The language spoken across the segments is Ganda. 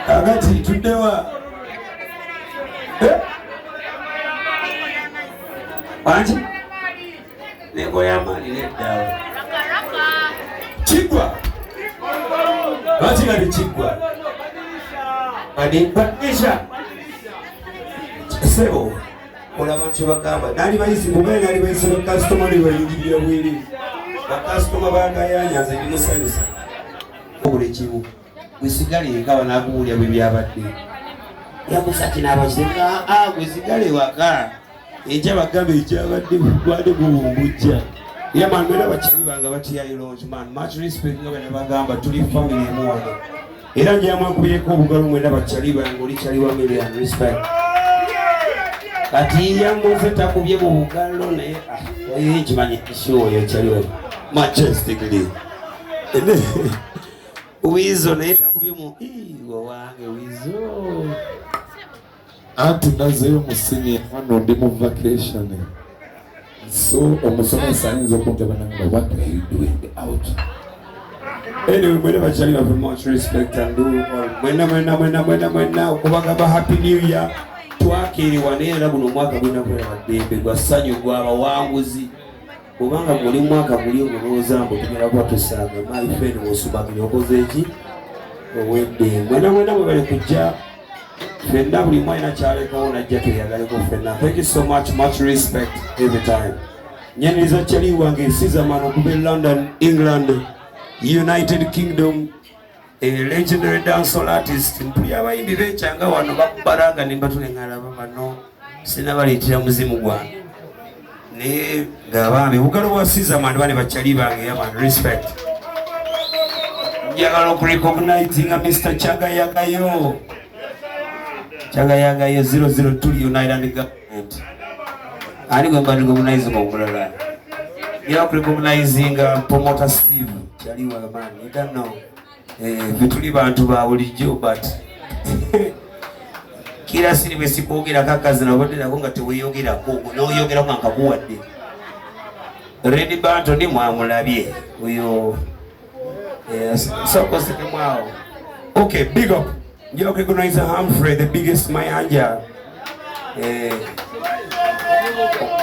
Agati tuddewa. Anti? Neko ya mali neddawo. Chigwa. Lwaki kali Chigwa? Kadi mpatisha. Sebo. Olaba kyebagamba. Nali bayisi kumene nali bayisi bakasitoma ali bayingirira bwiri. Bakasitoma bagayanyaza ebimusanyusa. Buli kimu. Wisigale ekawa nakuwulya bwe byabadde. Yakusaki n'abakireka wisigale waka. Eja bagambe ekyabadde bwade bubumbujja. Yamambera bakyali banga batiyayo longe man. Much respect nga bwe bagamba tuli family emu wano. Era njamakubiyeko obugalo mwenda bakyali banga oli kyali wa million respect. Kati yamuze takubye mu bugalo naye kimanyi kishoyo kyali wa majestically. Wizo naye takubye mu iwo wange wizo. Anti nazeyo musinye hano ndi mu vacation. So omusomesa ayinza okuntaba nanga what are you doing out? Anyway, whenever you have much respect and do mwena okubagamba happy new year twakiriwa neera guno mwaka gwina kwera baddembe gwasanyu gw'abawanguzi kubanga muli mwaka guli omulowooza mbu tugenda kuba tusanga my friend wosubagire okoze eki owedde mwena mwe bali kujja fenna buli mwena kyalekawo najja tuyagaleko fenna. Thank you so much respect every time. Nyeneriza kyali wange ensizamano okuva London, England, United Kingdom, a legendary dancehall artist. Mpuli abayimbi bekyanga wano bakubalaga ne batulengala bano sinabaleetera muzimu gwange naye ng'abambi bugalo bwa sizamano bane bakyali bange yaman respect. Njagala okurecognizinga Mr. Chagayagayo 002 United Government. Ani gwe mbadde recognize omulala. You're recognizing promoter Steve. Chaliwa man, you don't know. Vituli bantu ba bulijjo but kila siri besikoogera kakazi na bodde nako nga teweyogera ko n'oyogera ko nkakuwadde. Red Banto ndi mwamulabye oyo soko sike mwao. Okay, big up. You're recognizing Humphrey, the biggest mayanja.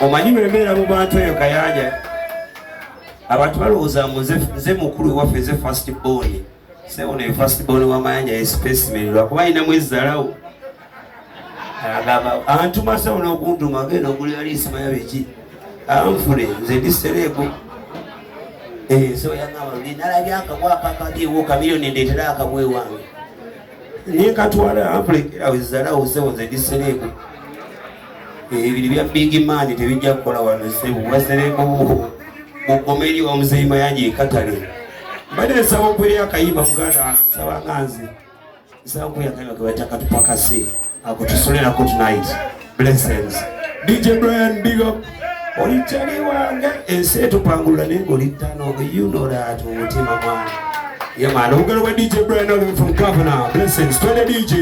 Omanyi miremera mu bantu eyo kayanja. Abantu balowooza nze mukulu waffe ze first born. Sebo ne first born wa mayanja ye specimen lwakuba alina mwezalawo. Agamba antuma sawo n'okuntuma agenda ogulira liisima yabeki. Humphrey nze ndisereko. So yangamba nalabye akabwako akabyewo kamiliyoni ndeetera akabwe wange. Niye katwala Humphrey era wezalawo sebo nze ndisereko. Ebiri bya big man tebijja kukola wano sebo wasereko. Mukomeri wa muzeyima yanje katale. Bade sawa kweli akayimba muganda sawa nganzi. Sawa kweli akayimba kwataka tupakase. Akutusolera ko tonight. Blessings. DJ Brian big up. Olichali wange ese tupangula ningo litano. You know that mutima mwana. Yeah man, we're gonna DJ Brian all the way from Governor. Blessings to the DJ.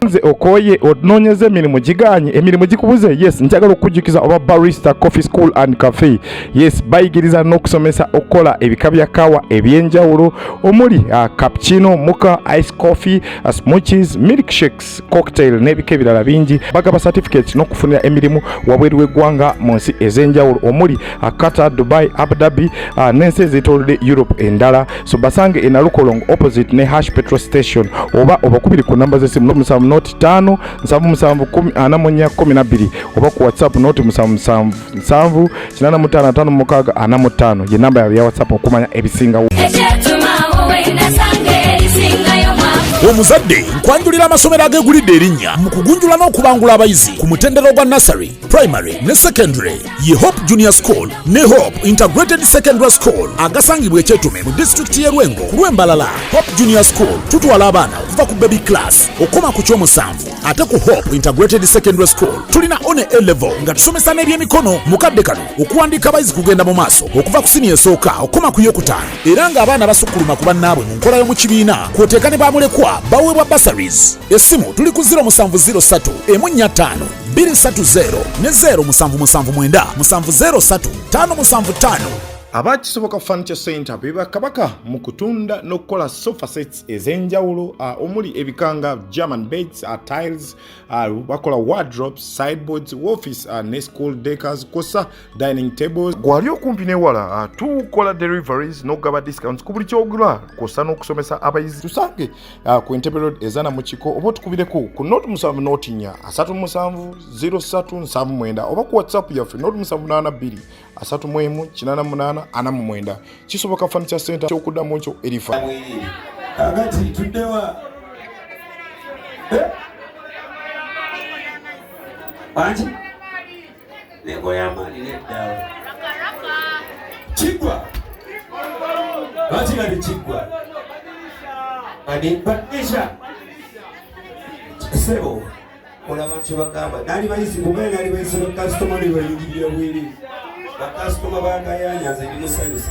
Nze okoye ononyeze emirimu giganye emirimu gikubuze yes njagala okujukiza oba barista coffee school and cafe yes bayigiriza n'okusomesa okola ebika bya kawa ebyenjawulo omuli cappuccino mocha ice coffee smoothies milkshakes cocktail n'ebika ebirala bingi bagaba certificate n'okufunira emirimu wabweru w'eggwanga mu nsi ez'enjawulo omuli Qatar, Dubai, Abu Dhabi n'ensi ez'etoolodde Europe endala so basange e Nalukolong opposite ne Hash petrol station oba obakubiri ku namba z'essimu note 5 77412 oba ku WhatsApp note 7778555 ye namba ya WhatsApp okumanya ebisingawo. Omuzadde nkwanjulira amasomero agegulidde erinnya mu kugunjula n'okubangula abayizi ku mutendera gwa nursery, primary ne secondary ye Hope Junior School ne Hope Integrated Secondary School agasangibwa Ekyetume mu district y'e Rwengo ku Lwembalala. Hope Junior School tutwala abaana okuva ku baby class okoma ku kyomusanvu ate ku Hope Integrated Secondary School tulina one A level nga tusomesa n'ebyemikono mukadde kano okuwandiika abayizi kugenda mu maaso okuva ku senior esooka okoma ku yokutaano era nga abaana basukkuluma ku bannaabwe mu nkola y'omu kibiina kwoteeka ne bamulekwa baweebwa bursaries. Essimu tuli ku 0703 145 230 ne 0779 703 575 Abakisoboka Furniture Center beba kabaka mu kutunda n'okukola sofa sets ez'enjawulo omuli ebikanga German beds, tiles, bakola wardrobes, sideboards, office ne school decors, kosa dining tables. Gwali okumpi newala tukola deliveries n'ogaba discounts ku buli kyogula kosa n'okusomesa abayizi. Tusange ku Entebbe Road ezana mu kiko oba tukubireko ku Note 7 Note 4 37 0379 oba ku WhatsApp yaffe Note 782 318 anamumwenda. Kisoboka Furniture Center kyokuddamu ekyo erifa. Agati tuddewa. Anti lego ya mali neddawo. Kigwa. Bati gadi kigwa. Adi badisha. Sebo. Olaba kyobagamba. Nali bayisi mugenda nali bayisi no customer ni bayingirira bwiri. Bakasitoma bangayanyaza ebimusanyusa.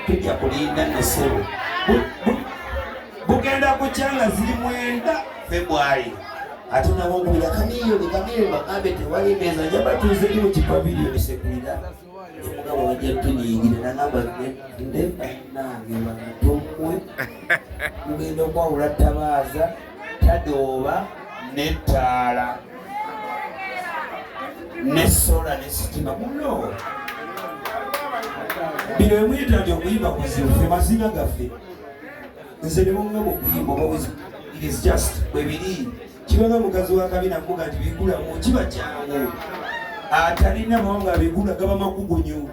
Tujja kulinda nesebo bugenda kukyanga ziri 9 February ate nabo ngubira kamiliyoni bakambe tewali meza njabatuuze ndi mu kipavilioni sekulira omugabo wajja tuniyingira nagamba ndemba nange banatumwe mugenda okwawula tabaaza tadooba netaala nesola nesitima muno bino emuyita nti okuyimba kuzibu ffe mazina gaffe nze ne munga mu kuyimba oba it is just bwebiri kibanga mukazi wa kabina mbuga nti bigulamu kiba kyangu atalina mawanga bigula gaba makugunyu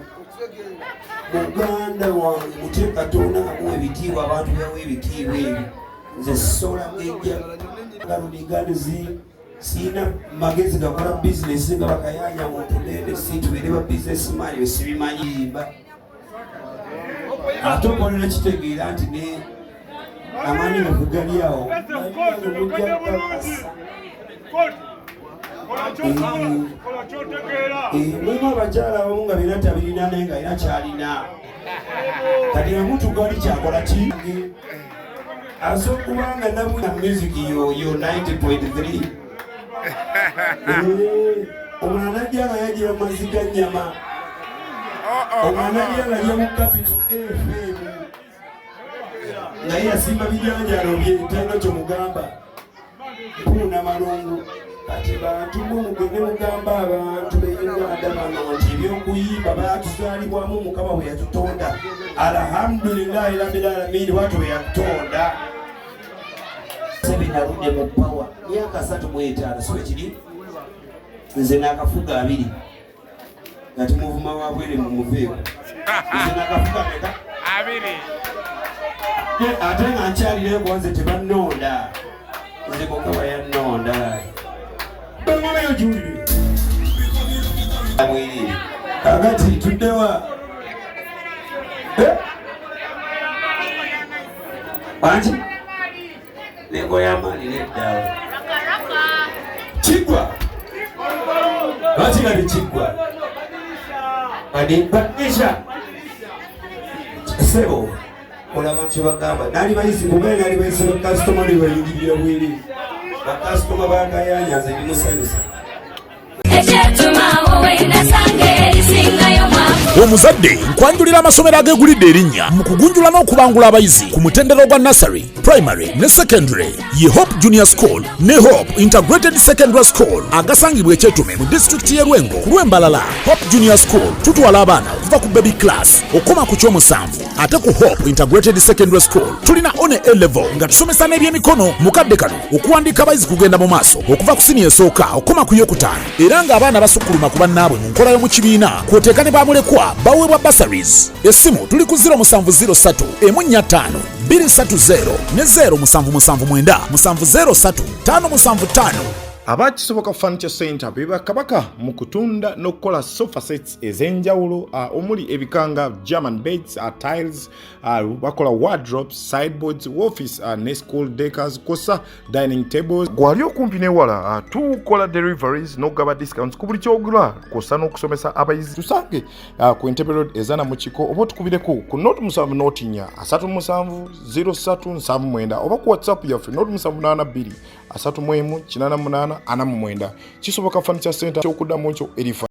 muganda wange mutye Katonda ngamuwa ebitiibwa abantu byawe ebitiibwa ebyo nze sola ngejja galuniganizi sina magezi gakola business nga bakayanya muntu nende situbire ba business mali besibimanyimba atokolera kitegeera nti ne amani gakugali awo mwema abakyala abamu nga bina tabirina naye nga ina kyalina kati nga muntu gwali kyakola kingi asobokubanga namuna music yo 90.3 omwana najjanga yagira maziga nyama omwana najjanga yamukapitu FM naye yasimba bijanjalo bye tena kyomugamba mpuna malungu kati bantu mugende mugamba abantu b'Uganda bano nti ebyokuyimba batuzaalibwamu Mukama bwe yatutonda alhamdulillahi rabbil alamin watu bwe yatutonda sebinarudde mu pawa myaka 35 siwe kiri nze nakafuga 2 ngati muvuma wabwere mu Mbiveko nze nakafuga 2 ate nga nkyalire kwanze tebannonda nze Mukama yannonda bamweyo juliwe agati tuddewa anti lego ya mali neddawo kigwa bati gadi kigwa adi badisha sebo olaba kyobagamba nali bayisi mugenda nali bayisi bakasitoma ni bayingirira bwiri bakasitoma bangayanyaza ebimusanyusa omuzadde nkwanjulira amasomero agegulidde erinnya mu kugunjula n'okubangula abayizi ku mutendera ogwa nursery, primary ne secondary ye Hope Junior School ne Hope Integrated Secondary School agasangibwa ekyetume mu disitulikiti y'e Lwengo ku Lwembalala. Hope Junior School tutwala abaana okuva ku baby class okoma ku kyomusanvu ate ku Hope Integrated Secondary School tulina one A level nga tusomesa n'ebyemikono mukadde kano okuwandiika abayizi kugenda mu maaso okuva ku siniya esooka okoma ku yokutaano era nga abaana basukkuluma ku bannaabwe mu nkola y'omu kibiina kwoteeka ne bamulekwa baweebwa bursaries. Essimu tuli ku 0703 145 230 ne 0779 703 575 Abakisoboka Furniture Center beba kabaka mu kutunda n'okukola sofa sets ez'enjawulo omuli ebikanga German beds, tiles, bakola wardrobes, sideboards, office ne school decors, kosa dining tables. Gwali okumpi newala tukola deliveries n'ogaba discounts ku buli kyogula kosa n'okusomesa abayizi. Tusange ku Entebbe Road ezana mu kiko oba tukubireko ku note 7 note 4 37 0379 oba ku WhatsApp yaffe note 782 318 88 49 kisoboka Furniture Center kyokuddamu ekyo erifa